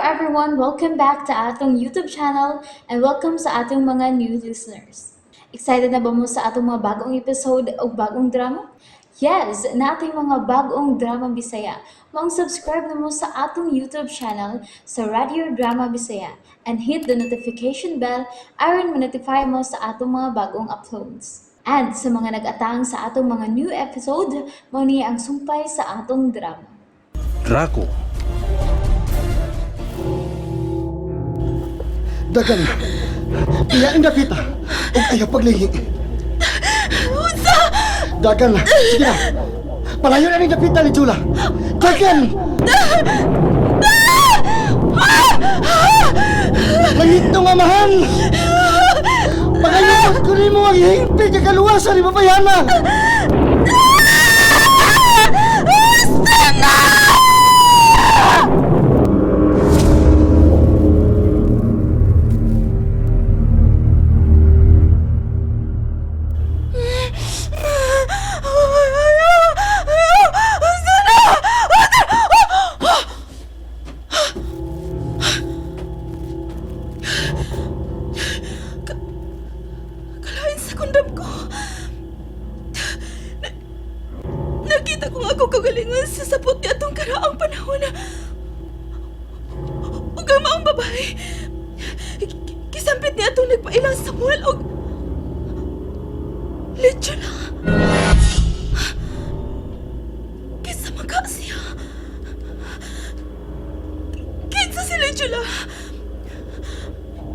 everyone, welcome back to atong YouTube channel and welcome sa atong mga new listeners. Excited na ba mo sa atong mga bagong episode o bagong drama? Yes, na ating mga bagong drama Bisaya. Subscribe na mo sa atong YouTube channel sa Radio Drama Bisaya and hit the notification bell aron ma-notify mo sa atong mga bagong uploads. And sa mga nag-atang sa atong mga new episode, mo niya ang sumpay sa atong drama. Draco. Dagan, iyain na kita. Huwag ayaw paglihi. Unsa? Dagan, sige na. Palayo na ni Dapita ni Jula. Dagan! Langit nung amahan! Pagayos ko rin mo ang hihimpi kagaluwasan ni Babayana! Basta na! Kalain sa kondam ko. Nakita ko nga ako kagalingan sa sapot ni atong karaang panahon na ug ang maong babae. Kisampit ni atong nagpailang Samuel og lechon na. Kisamaga siya. Kinsa si Lechula?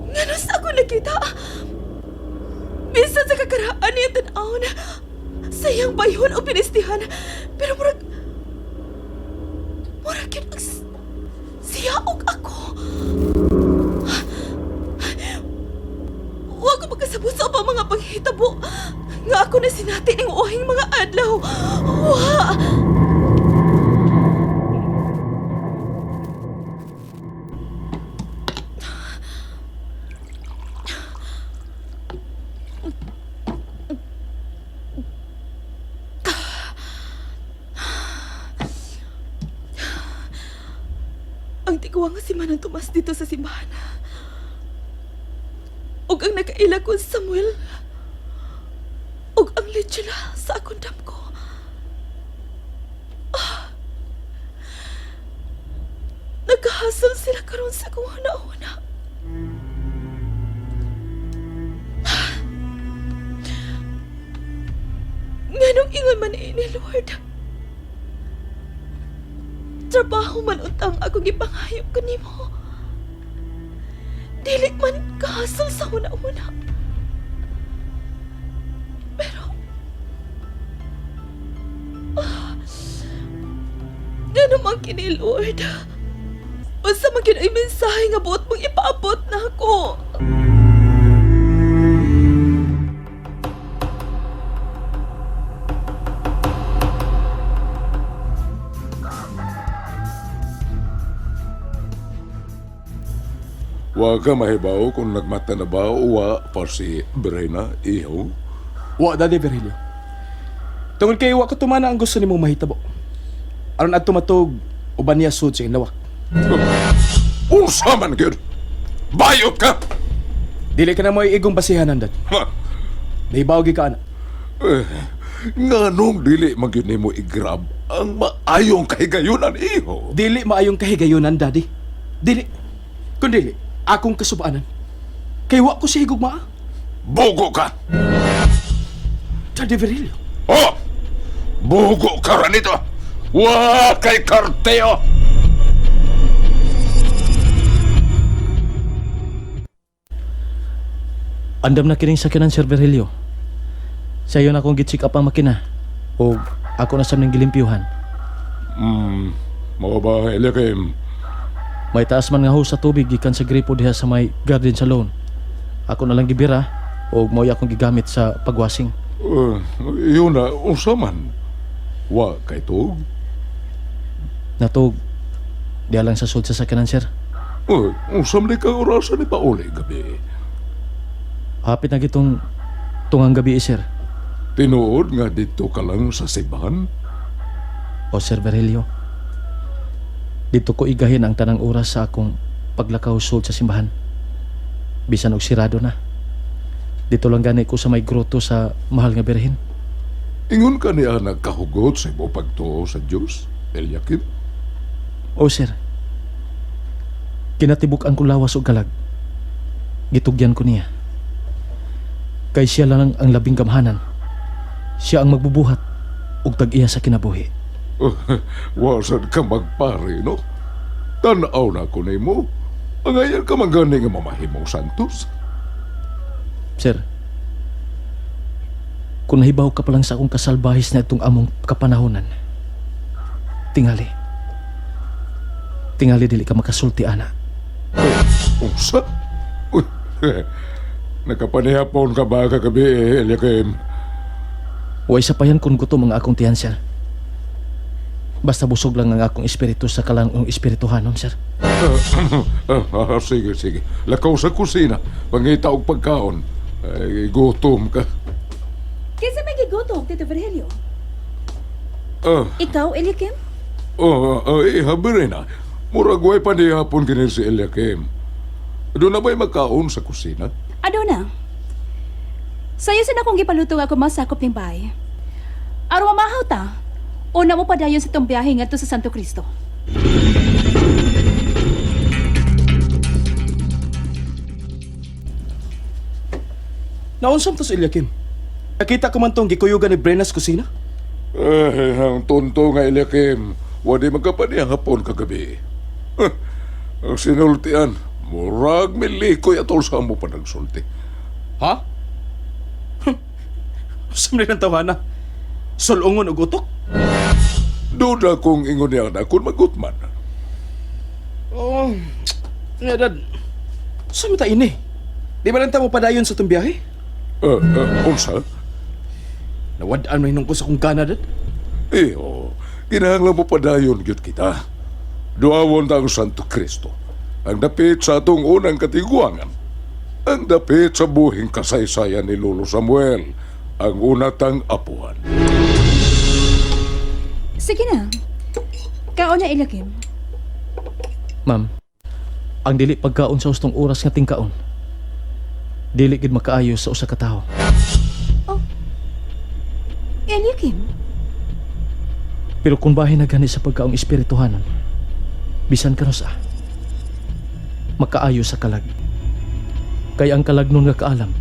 Nga nasa ako nakita. Minsan sa kakaraan niya tanaw na sayang bayhon o pinistihan. Pero murag yun ang siya og ako. Huwag ko magkasabot sa upang mga panghitabo nga ako na sinati ng uhing mga adlaw. Wa! Ang tiguwa nga si Manang Tomas dito sa simbahan. Og ang nakaila ko si Samuel. Og ang lechula sa akong dam ko. Nagkahasol sila karon sa akong una-una. Nganong ingon man ini, Lord? Trabaho man untang akong ipangayop kanimo. Dili man kahasol sa una-una. Pero ngano man kini, Lord? Unsa man kini mensahe nga buot mong ipaabot na ako? Wa ka mahibaw kung nagmata na ba o wa pa si Brena, iho? Wa, Daddy Virgilio. Tungod kay wa ko tumana ang gusto nimo mahitabo. Aron adto matug uban niya sud sa inawak. Unsa man gyud? Bayot ka! Dili ka na mo igong basihanan, Dad. Ha? Nahibaw gi ka ana. Nganong dili man gyud nimo i-grab ang maayong kahigayunan, iho? Dili maayong kahigayunan, Daddy. Dili. Kun dili, akong kasubaanan. Kay wa ko si higugma. Bugo ka! Daddy Virgilio. Oh! Bugo ka ra nito! Wa kay karteo! Andam na kining sakyanan, Sir Virgilio. Sa iyo na akong gitsik up ang makina. O ako na sa nang gilimpyuhan. Mao ba, Eliakim? May taas man nga ho sa tubig gikan sa gripo diha sa may garden salon. Ako na lang gibira o mo'y akong gigamit sa pagwasing. Yun na, unsa man? Wa kay tug? Natog. Diha lang sa sud sa sakyanan, Sir. Unsa man ka orasan ni pauli gabi? Hapit na gitong tungang gabi, Sir. Tinuod nga dito ka lang sa simbahan? O Sir Virgilio, dito ko igahin ang tanang oras sa akong paglakaw sud sa simbahan. Bisan og sirado na. Dito lang gani ko sa may groto sa mahal nga birhen. Ingon ka niya nagkahugot sa imo pagtuo sa Diyos, Eliakim? O sir, kinatibuk-an ko lawas o galag. Gitugyan ko niya. Kay siya lang ang labing gamhanan. Siya ang magbubuhat ug tag-iya sa kinabuhi. Wasan ka magpare, no? Tanaw na ko na mo. Angayan ka man gani nga mamahimong santos. Sir, kung nahibaw ka pa lang sa akong kasalbahis na itong among kapanahonan, tingali dili ka makasulti, ana. Unsa? Uy, nakapanihapon ka ba kagabi, Eliakim? Way sapayan kung gutom ang akong tiyan, sir. Basta busog lang ang akong espiritu sa kalanong espirituhanon, sir. Sige, sige. Lakaw sa kusina. Pangita og pagkaon. Ay, gutom ka. Kinsa may gigutom, Tito Virgilio? Ah, Ikaw, Eliakim? habi rin na. Murag way panihapon kini si Eliakim. Doon na ba'y magkaon sa kusina? Ano na? Sayo sa akong gipaluto nga ako masakop ng bahay. Araw mamahaw ta. Una mo padayon sa itong biyahe nga to sa Santo Cristo. Naunsam to si Eliakim. Nakita ko man tong gikuyugan ni Brenna sa kusina. Ang tonto nga Eliakim. Wadi magkapanihapon kagabi. Ang sinultian. Murag milikoy atol sa amo pa nagsulti. Ha? Saan rin ang tawana? Solongon o gutok? Duda kong ingon niya na kung magutman. Oh, nga dad. Saan mo ta ini? Di ba lang ta mo padayon sa itong biyahe? Unsa? Nawadaan mo hinong ko sa kong gana, dad. Kinahanglan mo padayon gyud kita. Duawon ta ang Santo Cristo. Ang dapit sa atong unang katiguangan. Ang dapit sa buhing kasaysayan ni Lolo Samuel. Ang unatang apuhan. Sige na. Kaon na, Eliakim. Ma'am, ang dili pagkaon sa ustong oras nga tingkaon, dili gid makaayo sa usa ka tawo. Eliakim? Pero kung bahin na gani sa pagkaong espirituhanon, bisan ka sa makaayo sa kalag. Kaya ang kalag nun nga kaalam,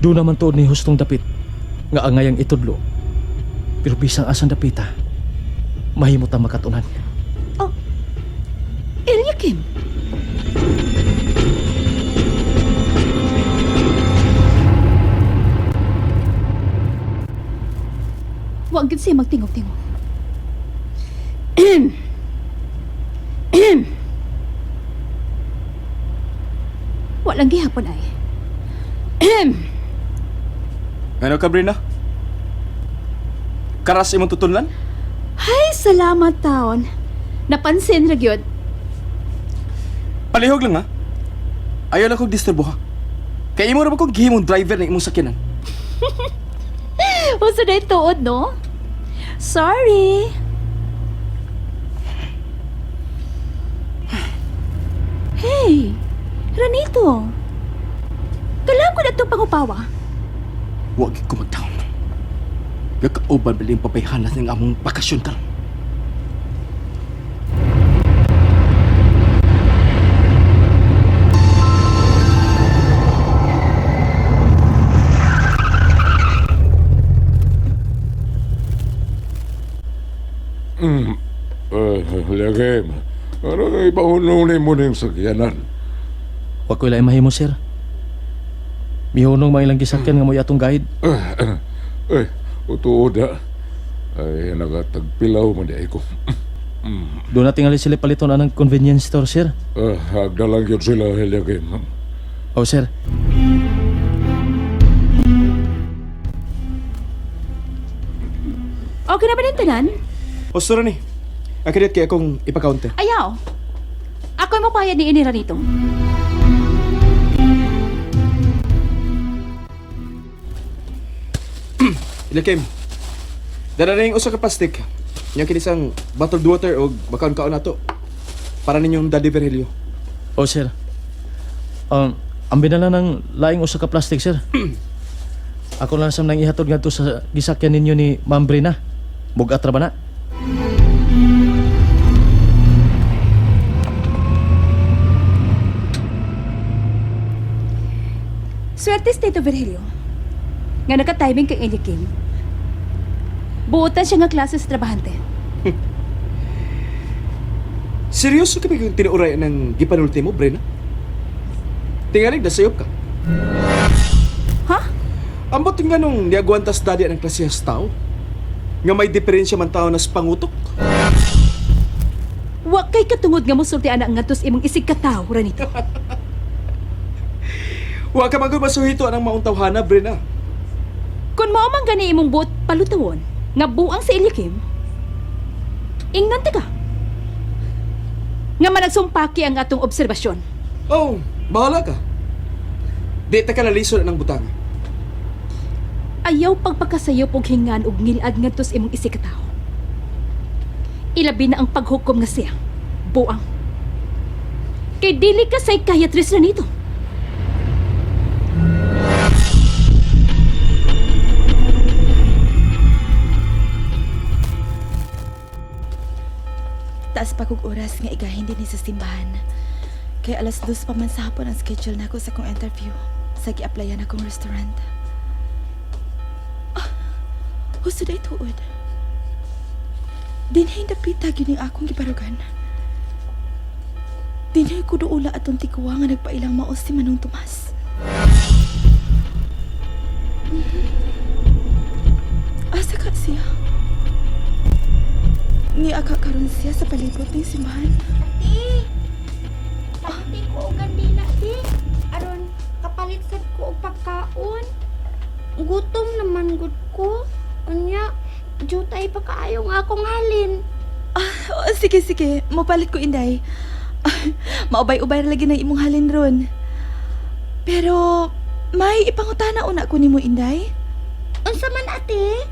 doon naman tuod ni hustong dapit nga angayang itudlo. Pero bisang asang dapita, mahimot ang makatunan. Eliakim? Huwag gid siya magtingog-tingog. Walang gihapon ay. Ano ka, Brenna? Karas imong tutulan? Ay, salamat taon. Napansin ra gyud. Palihog lang, ha? Ayaw lang kong disturbo, ha? Kaya imo ra ba kong gihimong driver ng imong sakyanan? Usa na tuod, no? Sorry. Hey, Ranito. Kalam ko na itong pangupawa. Huwag ko mag-down. Gagkauban ba yung papayhanas ng among bakasyon ka? Eliakim, ano nga ipahununin mo ng sakyanan? Wa ko ilay mahimo, sir. Mihunong mga ilang gisakyan nga mo atong guide. Ay, utuod ha. Ay, nagatagpilaw mo di ko. Doon na tingali sila paliton ng convenience store, sir. Hagda lang yun sila, Eliakim. Oh, sir. Okay na ba ng tanan? O, sura ni. Akirit kaya akong ipakaunti. Ayaw. Ako mo payad ni Ini Ranito. Ilakim. Dara na yung usa ka plastic. Yung kinisang bottled water o bakaon-kaon nato. Para ninyong Daddy Virgilio. O sir, ang binala ng laing usa ka plastic sir. Ako lang sam nang ihatod nga to sa gisakyan ninyo ni Ma'am Brina. Mug-atra ba na? Swerte si Tito Virgilio. Nga nakatiming kay Elikim. Buotan siya nga klase sa trabahante. Seryoso ka ba yung tinuuray ng gipanulti mo, Brena? Tingalig, nasayop ka. Ha? Ambot nga nung niagwantas dadi ng klasihas tao? Nga may diferensya man tao nas pangutok? Wa kay katungod nga mo sulti anak nga tus imong isig kataw ranito. Wa ka magod masuhito anang maong tawhana, Brena. Kung mao man gani imong buot palutawon nga buang sa Elikim, ingnan ka. Nga managsumpaki ang atong obserbasyon. Oh, bahala ka. Di ta ka nalisod ng butang. Ayaw pagpakasayop og hingan og ngilad ngadto sa imong isig katawo. Ilabi na ang paghukom nga siya. Buang. Kay dili ka psychiatrist na nito. Taas pa kong oras nga igahin din sa simbahan. Kay alas 2 pa man sa hapon ang schedule na ako sa kong interview sa gi-applyan akong restaurant. Husto na ituod. Dinhay napita gining akong gibarugan. Dinhay ko doula atong tikuwa nga nagpailang maos si Manong Tomas. Asa ka siya? Ni karon siya sa palibot ng simbahan. Ate! Ate ko og gandila, ate. Aron, kapalit sad ko og pagkaon. Gutom naman gud ko. Unya, jutay pa kaayo nga akong halin. Sige, sige. Mapalit ko, Inday. Maubay-ubay lagi na imong halin ron. Pero, may ipangutana una ko nimo, Inday. Unsa man, ate?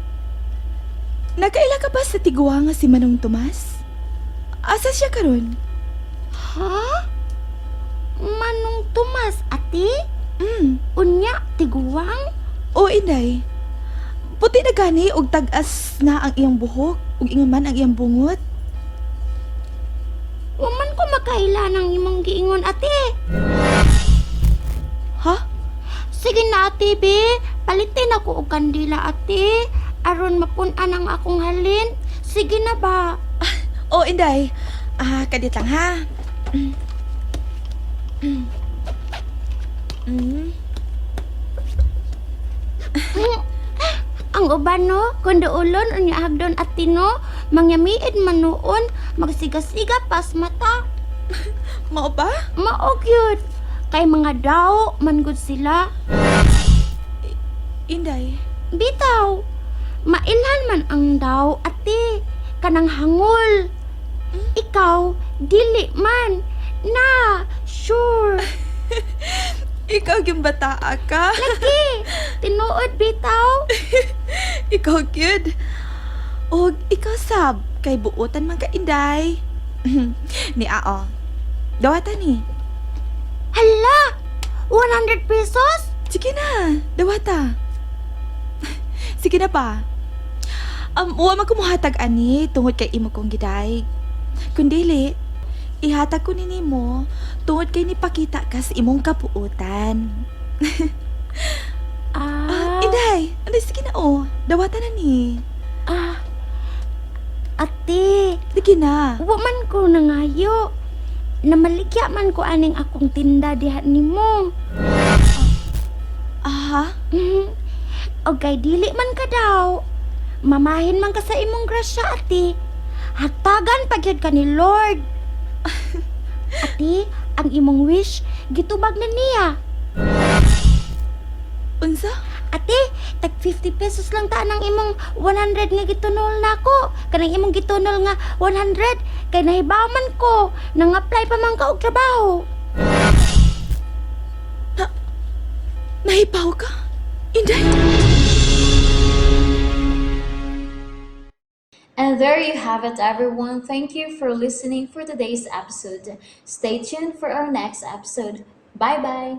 Nakaila ka ba sa tigwa nga si Manong Tomas? Asa siya karon? Ha? Manong Tomas, ate? Unya, tiguwang? O, Inday. Puti na gani og tag-as na ang iyang buhok ug ingon man ang iyang bungot. Waman ko makaila ng imong giingon, ate. Ha? Sige na, ate, be. Palitin ako og kandila, ate. Aron mapun-an ang akong halin. Sige na ba? O, Inday. Kadit lang ha. Ang uban no, kung doulon unya hagdon at tino, mangyamiid man noon, magsiga-siga pas mata. Mao ba? Maog yun. Kay mga daw, mangod sila. Inday. Bitaw, mailhan man ang daw, ate. Kanang hangol. Ikaw, dili man. Na, sure. Ikaw yung bataa ka. Lagi, tinuod bitaw. Ikaw cute. O ikaw sab, kay buotan man ka, Inday. Ni Ao. Dawata ni. Hala, 100 pesos? Sige na, dawata. Sige na pa. Wa man ko mohatag ani tungod kay imo kong giday. Kundili, ihatag ko nini mo tungod kay nipakita ka sa imong kapuotan. Inday, sige na o. Dawata na ni. Ate, Sige na. wa man ko nangayo. Namaligya man ko aning akong tinda diha nimo. Aha? O kay dili man ka daw. Mamahin man ka sa imong grasya, ate. Hatagan pagyud ka ni Lord. Ate, ang imong wish, gitubag na niya. Unsa? Ate, tag 50 pesos lang ta ng imong 100 nga gitunol nako. Kanang imong gitunol nga 100 kay nahibaman ko. Nang-apply pa man ka og trabaho. Nahibaw ka? Inday? And And there you have it, everyone. Thank you for listening for today's episode. Stay tuned for our next episode. Bye bye.